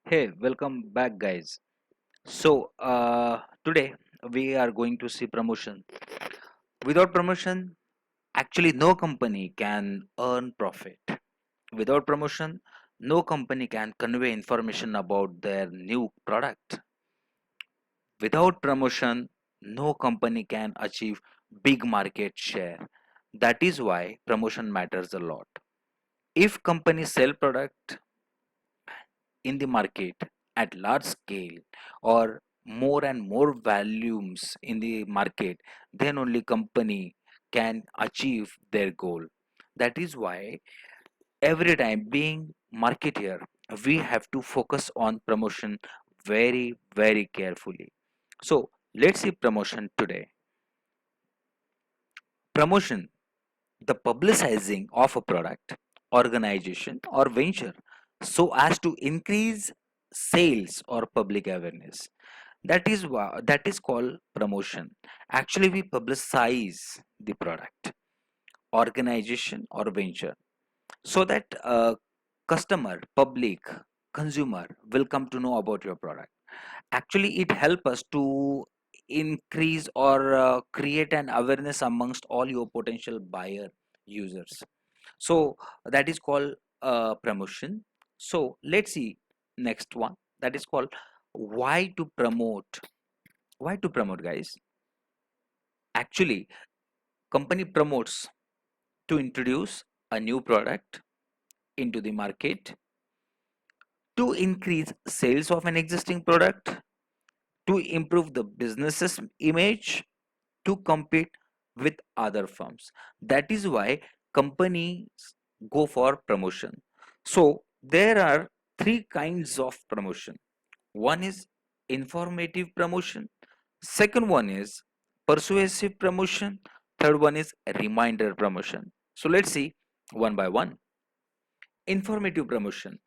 Hey, welcome back, guys. Today we are going to see promotion. Without promotion, actually, no company can earn profit. Without promotion, no company can convey information about their new product. Without promotion, no company can achieve big market share. That is why promotion matters a lot. If companies sell product in the market at large scale or more and more volumes in the market, then only company can achieve their goal. That is why every time being marketeer, we have to focus on promotion very carefully. So let's see promotion today. Promotion, the publicizing of a product, organization or venture so as to increase sales or public awareness. That is called promotion. Actually, we publicize the product, organization or venture so that customer, public, consumer will come to know about your product. Actually, it helps us to increase or create an awareness amongst all your potential buyer users. So that is called promotion. So let's see next one, that is called why to promote. Why to promote, guys? Actually, company promotes to introduce a new product into the market, to increase sales of an existing product, to improve the business's image, to compete with other firms. That is why companies go for promotion. So there are three kinds of promotion. One is informative promotion, second one is persuasive promotion, third one is reminder promotion. So let's see one by one. Informative promotion,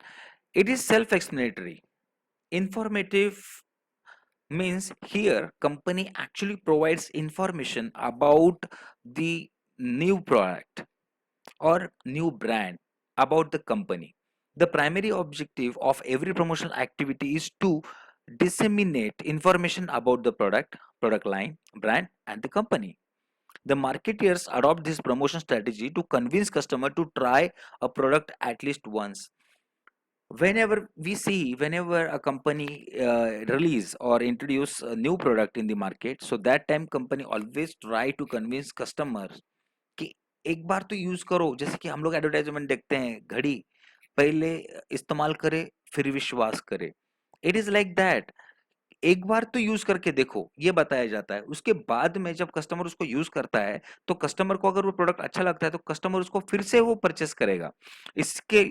it is self-explanatory. Informative means here company actually provides information about the new product or new brand, about the company. The primary objective of every promotional activity is to disseminate information about the product, product line, brand and the company. The marketeers adopt this promotion strategy to convince customer to try a product at least once. Whenever a company release or introduce a new product in the market, so that time company always try to convince customers कि एक बार तो use करो, जैसे कि हम लोग advertisement देखते हैं, घड़ी पहले इस्तेमाल करे फिर विश्वास करे. It is like that. एक बार तो यूज करके देखो, ये बताया जाता है. उसके बाद में जब कस्टमर उसको यूज करता है, तो कस्टमर को अगर वो प्रोडक्ट अच्छा लगता है, तो कस्टमर उसको फिर से वो परचेस करेगा. इसके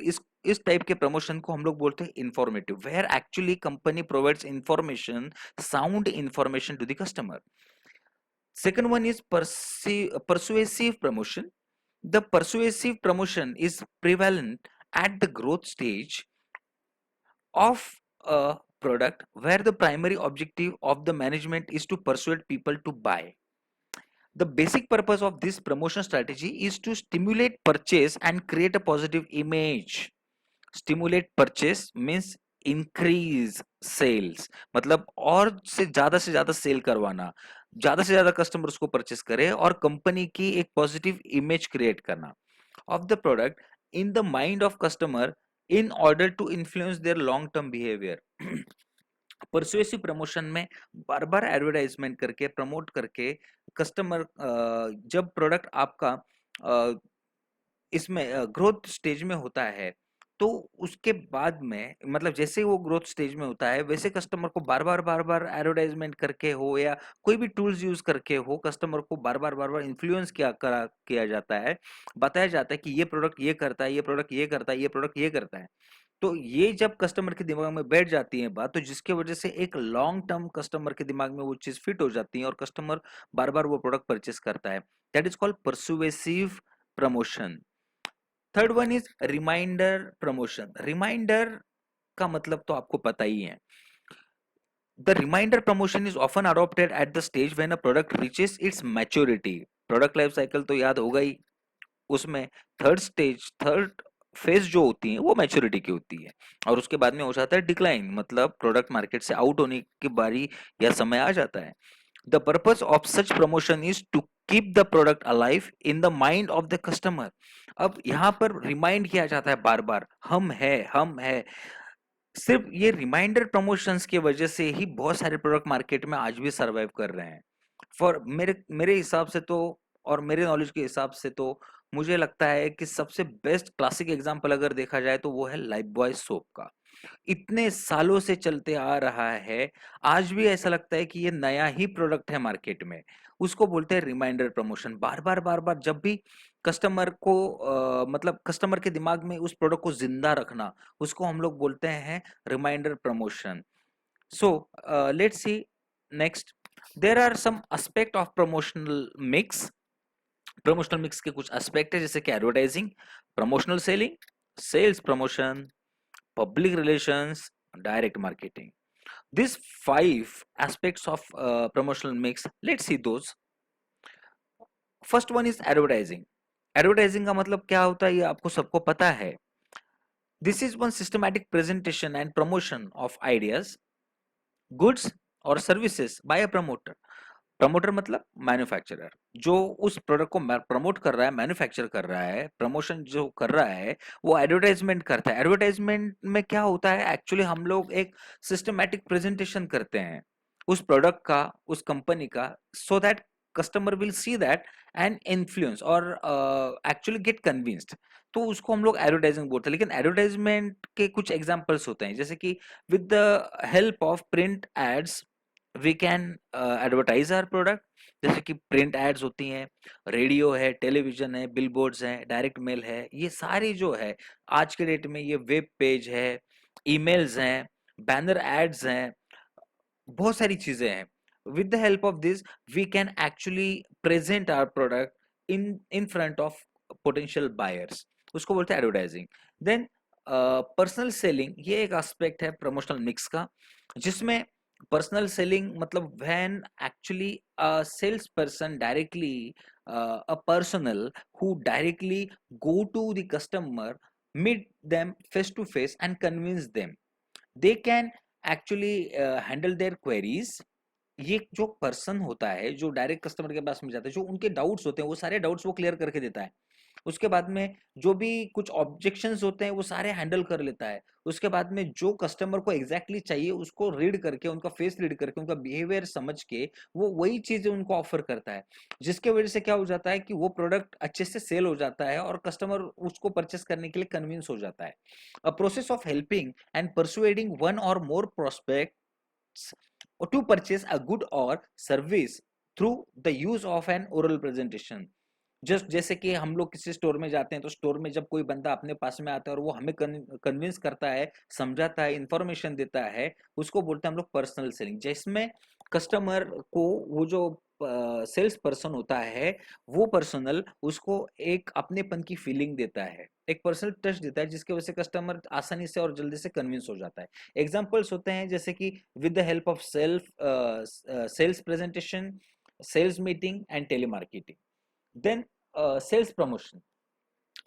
इस टाइप के प्रमोशन को हम लोग बोलते हैं informative, where actually company provides information, sound information to the customer. Second one is persuasive promotion. The persuasive promotion is prevalent at the growth stage of a product where the primary objective of the management is to persuade people to buy. The basic purpose of this promotion strategy is to stimulate purchase and create a positive image. Stimulate purchase means increase sales, मतलब और से ज्यादा cell करवाना, ज्यादा से ज्यादा customer उसको purchase करे और कंपनी की एक पॉजिटिव इमेज क्रिएट करना of the product in the mind of customer in order to influence their long term behavior. Persuasive promotion में बार बार एडवर्टाइजमेंट करके प्रमोट करके कस्टमर, जब प्रोडक्ट आपका इसमें ग्रोथ स्टेज में होता है, तो उसके बाद में मतलब जैसे वो ग्रोथ स्टेज में होता है, वैसे कस्टमर को बार बार एडवर्टाइजमेंट करके हो या कोई भी टूल्स यूज करके हो, कस्टमर को बार बार इन्फ्लुएंस किया जाता है, बताया जाता है कि ये प्रोडक्ट ये करता है, ये प्रोडक्ट ये करता है, ये प्रोडक्ट ये करता है. तो ये जब कस्टमर के दिमाग में बैठ जाती है बात, तो जिसके वजह से एक लॉन्ग टर्म कस्टमर के दिमाग में वो चीज फिट हो जाती है और कस्टमर बार बार वो प्रोडक्ट परचेस करता है. That is called persuasive promotion. Third one is reminder promotion. Reminder का मतलब तो आपको पता ही है. The reminder promotion is often adopted at the stage when a product reaches its maturity. Product life cycle तो याद होगा ही. उसमें थर्ड फेज जो होती है वो मैच्योरिटी की होती है, और उसके बाद में हो जाता है डिक्लाइन, मतलब प्रोडक्ट मार्केट से आउट होने की बारी या समय आ जाता है। The purpose of such promotion is to keep the product alive in the mind of the customer. अब यहाँ पर रिमाइंड किया जाता है बार बार, हम है। सिर्फ ये रिमाइंडर प्रमोशंस की वजह से ही बहुत सारे प्रोडक्ट मार्केट में आज भी सरवाइव कर रहे हैं। फॉर मेरे मेरे हिसाब से तो, और मेरे नॉलेज के हिसाब से तो, मुझे लगता है कि सबसे बेस्ट क्लासिक एग्जांपल अगर देखा जाए तो वो है लाइफ बॉय सोप का। इतने सालों से चलते आ रहा है, आज भी ऐसा लगता है कि ये नया ही प्रोडक्ट है मार्केट में। उसको बोलते हैं रिमाइंडर प्रमोशन। बार बार जब भी कस्टमर को मतलब कस्टमर के दिमाग में उस प्रोडक्ट को जिंदा रखना, उसको हम लोग बोलते हैं reminder promotion. So let's see next, there are some aspect of promotional mix. Promotional mix के कुछ एस्पेक्ट है, जैसे कि advertising, promotional selling, sales promotion, public relations, direct marketing. These five aspects of promotional mix, let's see those. First one is advertising. Advertising का मतलब क्या होता है ये आपको सबको पता है। This is one systematic presentation and promotion of ideas, goods or services by a promoter. Promoter मतलब मैन्युफैक्चरर, जो उस प्रोडक्ट को प्रमोट कर रहा है, मैन्युफैक्चर कर रहा है, प्रमोशन जो कर रहा है वो एडवर्टाइजमेंट करता है। एडवर्टाइजमेंट में क्या होता है, एक्चुअली हम लोग एक सिस्टमैटिक प्रेजेंटेशन करते हैं उस प्रोडक्ट का, उस कंपनी का, so that customer will see that and influence और एक्चुअली गेट कन्विंस्ड। तो उसको हम लोग एडवर्टाइजिंग बोलते हैं। लेकिन एडवर्टाइजमेंट के कुछ एग्जांपल्स होते हैं, जैसे कि with the help of print ads we can advertise our product. जैसे कि प्रिंट एड्स होती हैं, रेडियो है, टेलीविजन है, बिलबोर्ड्स हैं, डायरेक्ट मेल है, ये सारी जो है आज के डेट में, ये वेब पेज है, ईमेल्स हैं, बैनर एड्स हैं, बहुत सारी चीजें हैं। With the help of this we can actually present our product in front of potential buyers, उसको बोलते हैं एडवर्टाइजिंग। देन पर्सनल सेलिंग, ये एक एस्पेक्ट है प्रमोशनल मिक्स का, जिसमें पर्सनल सेलिंग मतलब when actually a sales person directly, a personal who directly go to the customer, meet them face to face and convince them, they can actually handle their queries। ये जो person होता है जो direct customer के पास में जाता है, जो उनके डाउट्स होते हैं वो सारे डाउट्स वो क्लियर करके देता है। उसके बाद में जो भी कुछ ऑब्जेक्शंस होते हैं वो सारे हैंडल कर लेता है। उसके बाद में जो कस्टमर को एग्जैक्टली चाहिए उसको रीड करके, उनका फेस रीड करके, उनका बिहेवियर समझ के वो वही चीजें उनको ऑफर करता है, जिसके वजह से क्या हो जाता है कि वो प्रोडक्ट अच्छे से सेल हो जाता है और कस्टमर उसको परचेस करने के लिए कन्विंस हो जाता है। A process of helping and persuading one और मोर prospects to purchase a good or service through the use of an oral presentation। Just जैसे कि हम लोग किसी स्टोर में जाते हैं तो स्टोर में जब कोई बंदा अपने पास में आता है और वो हमें कन्विंस करता है, समझाता है, इंफॉर्मेशन देता है, उसको बोलते हैं हम लोग पर्सनल सेलिंग। जिसमें कस्टमर को वो जो सेल्स पर्सन होता है, वो पर्सनल उसको एक अपनेपन की फीलिंग देता है, एक पर्सनल टच देता है, जिसकी वजह से कस्टमर आसानी से और जल्दी से कन्विंस हो जाता है। एग्जाम्पल्स होते हैं जैसे कि with the help of sales presentation, sales meeting and telemarketing. Then sales promotion.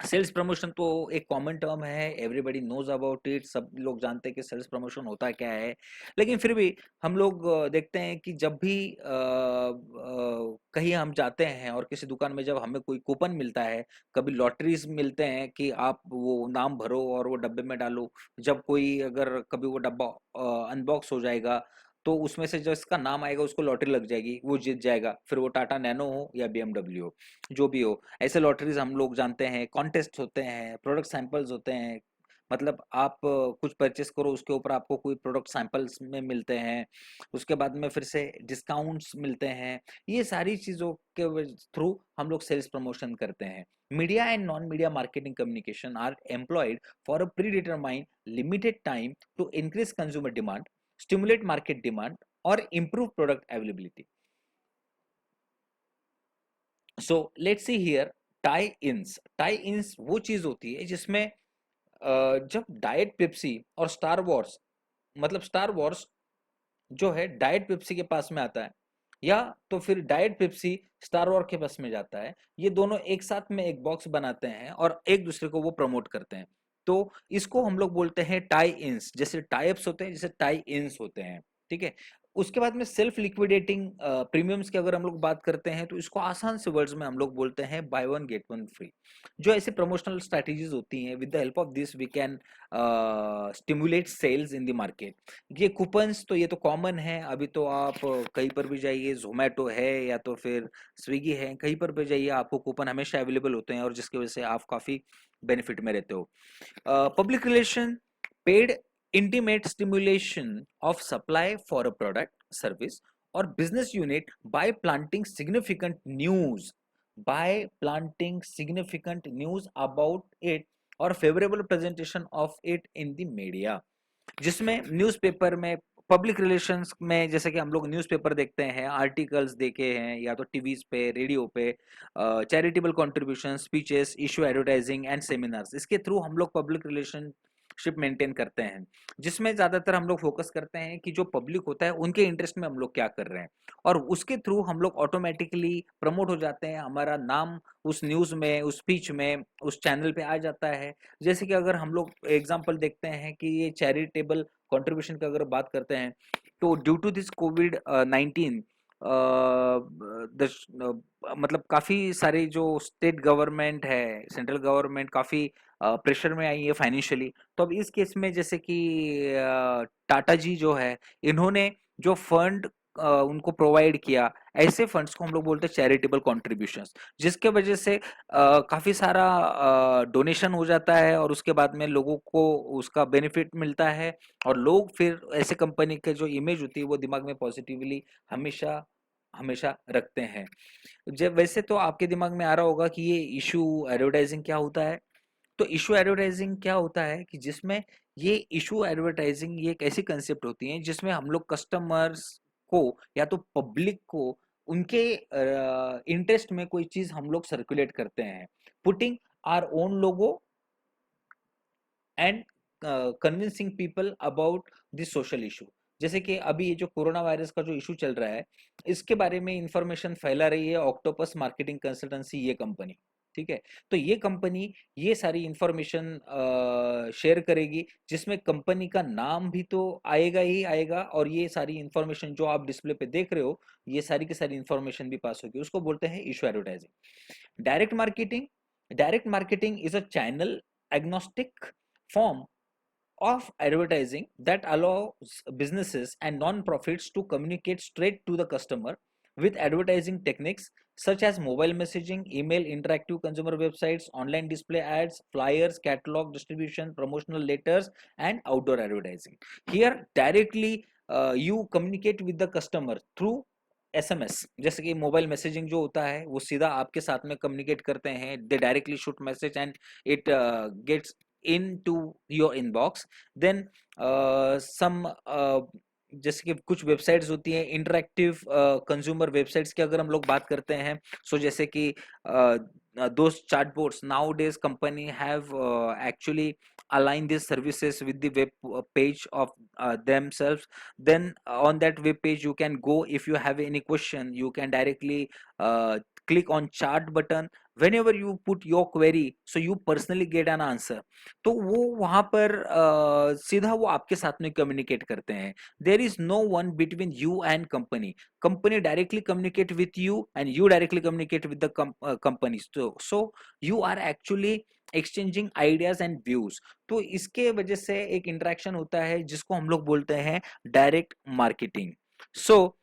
Sales promotion तो एक कॉमन टर्म है, एवरीबॉडी नोज अबाउट इट, सब लोग जानते हैं कि सेल्स प्रमोशन होता क्या है। लेकिन फिर भी हम लोग देखते हैं कि जब भी कहीं हम जाते हैं और किसी दुकान में जब हमें कोई कूपन मिलता है, कभी लॉटरीज मिलते हैं कि आप वो नाम भरो और वो डब्बे में डालो, जब कोई अगर कभी वो डब्बा अनबॉक्स हो जाएगा तो उसमें से जो इसका नाम आएगा उसको लॉटरी लग जाएगी, वो जीत जाएगा, फिर वो टाटा नैनो हो या बीएमडब्ल्यू हो, जो भी हो। ऐसे लॉटरीज हम लोग जानते हैं, कॉन्टेस्ट होते हैं, प्रोडक्ट सैंपल्स होते हैं, मतलब आप कुछ परचेस करो उसके ऊपर आपको कोई प्रोडक्ट सैंपल्स में मिलते हैं, उसके बाद में फिर से डिस्काउंट्स मिलते हैं। ये सारी चीज़ों के थ्रू हम लोग सेल्स प्रमोशन करते हैं। Media and non media marketing communication are employed for a predetermined limited time to increase consumer demand, stimulate market demand और improve product availability। So let's see here tie ins. Tie ins वो चीज होती है जिसमें जब diet Pepsi और Star Wars, मतलब Star Wars जो है डाइट पेप्सी के पास में आता है, या तो फिर डाइट पेप्सी स्टार वॉर के पास में जाता है, ये दोनों एक साथ में एक बॉक्स बनाते हैं और एक दूसरे को वो प्रमोट करते हैं। तो इसको हम लोग बोलते हैं टाई इन्स, जैसे टाइप्स होते हैं, जैसे टाई इन्स होते हैं, ठीक है। उसके बाद में सेल्फ लिक्विडेटिंग प्रीमियम्स की अगर हम लोग बात करते हैं तो इसको आसान से वर्ड्स में हम लोग बोलते हैं buy one get one free. जो ऐसे प्रमोशनल स्ट्रैटेजीज होती हैं, with the help of this we can stimulate sales in the market. ये कूपन्स तो ये तो कॉमन है, अभी तो आप कहीं पर भी जाइए, जोमेटो है या तो फिर स्विगी है, कहीं पर भी जाइए आपको कूपन हमेशा अवेलेबल होते हैं और जिसकी वजह से आप काफी बेनिफिट में रहते हो। Public relation, paid intimate stimulation of supply for a product, service, or business unit by planting significant news about it or favorable presentation of it in the media, जिसमें न्यूज़पेपर में पब्लिक रिलेशंस में जैसे कि हम लोग newspaper देखते हैं, articles देखे हैं या तो टीवीज पे, रेडियो पे, charitable contribution, speeches, issue advertising and seminars, इसके थ्रू हम लोग पब्लिक रिलेशनशिप मेंटेन करते हैं, जिसमें ज़्यादातर हम लोग फोकस करते हैं कि जो पब्लिक होता है उनके इंटरेस्ट में हम लोग क्या कर रहे हैं, और उसके थ्रू हम लोग ऑटोमेटिकली प्रमोट हो जाते हैं, हमारा नाम उस न्यूज़ में, उस स्पीच में, उस चैनल पे आ जाता है। जैसे कि अगर हम लोग एग्जांपल देखते हैं कि ये चैरिटेबल कंट्रीब्यूशन की अगर बात करते हैं, तो ड्यू टू दिस कोविड 19 मतलब काफी सारे जो स्टेट गवर्नमेंट है, सेंट्रल गवर्नमेंट काफी प्रेशर में आई है फाइनेंशियली। तो अब इस केस में जैसे कि टाटा जी जो है, इन्होंने जो फंड उनको प्रोवाइड किया, ऐसे फंड्स को हम लोग बोलते हैं चैरिटेबल कॉन्ट्रीब्यूशंस, जिसके वजह से काफी सारा डोनेशन हो जाता है और उसके बाद में लोगों को उसका बेनिफिट मिलता है, और लोग फिर ऐसे कंपनी के जो इमेज होती है वो दिमाग में पॉजिटिवली हमेशा हमेशा रखते हैं। जब वैसे तो आपके दिमाग में आ रहा होगा कि ये इशू एडवर्टाइजिंग क्या होता है। तो इशू एडवर्टाइजिंग क्या होता है कि जिसमें ये इशू एडवर्टाइजिंग ये एक ऐसी कंसेप्ट होती है जिसमें हम लोग कस्टमर्स को या तो पब्लिक को उनके इंटरेस्ट में कोई चीज हम लोग सर्कुलेट करते हैं, putting our own logo and convincing people about this social issue. जैसे कि अभी ये जो कोरोना वायरस का जो इशू चल रहा है, इसके बारे में इंफॉर्मेशन फैला रही है ऑक्टोपस मार्केटिंग कंसल्टेंसी, ये कंपनी, ठीक है। तो ये कंपनी ये सारी इंफॉर्मेशन शेयर करेगी, जिसमें कंपनी का नाम भी तो आएगा ही आएगा, और ये सारी इंफॉर्मेशन जो आप डिस्प्ले पे देख रहे हो, ये सारी की सारी इंफॉर्मेशन भी पास होगी, उसको बोलते हैं issue advertising. Direct marketing, direct marketing is a channel agnostic form of advertising that allows businesses and non-profits to communicate straight to the customer with advertising techniques such as mobile messaging, email, interactive consumer websites, online display ads, flyers, catalog distribution, promotional letters, and outdoor advertising. Here directly you communicate with the customer through SMS, जैसे कि mobile messaging जो होता है वो सीधा आपके साथ में कम्युनिकेट करते हैं, they directly shoot message and it gets into your inbox. Then some जैसे कि कुछ वेबसाइट्स होती हैं इंटरेक्टिव कंज्यूमर वेबसाइट्स की अगर हम लोग बात करते हैं, सो जैसे कि those chatbots nowadays company have actually align these services with the web page of themselves. Then on that web page you can go, if you have any question you can directly click on chat button, whenever you put your query so you personally get an answer। तो वो वहां पर सीधा वो आपके साथ में communicate करते हैं। There is no one between you and company, company directly communicate with you and you directly communicate with the company, so you are actually exchanging ideas and views. तो इसके वजह से एक इंटरेक्शन होता है जिसको हम लोग बोलते हैं डायरेक्ट मार्केटिंग। सो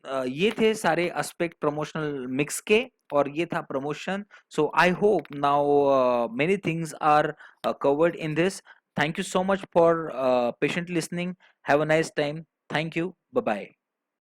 ये थे सारे एस्पेक्ट प्रमोशनल मिक्स के, और ये था promotion. So I hope now many things are covered in this. Thank you so much for patient listening. Have a nice time. Thank you. Bye bye.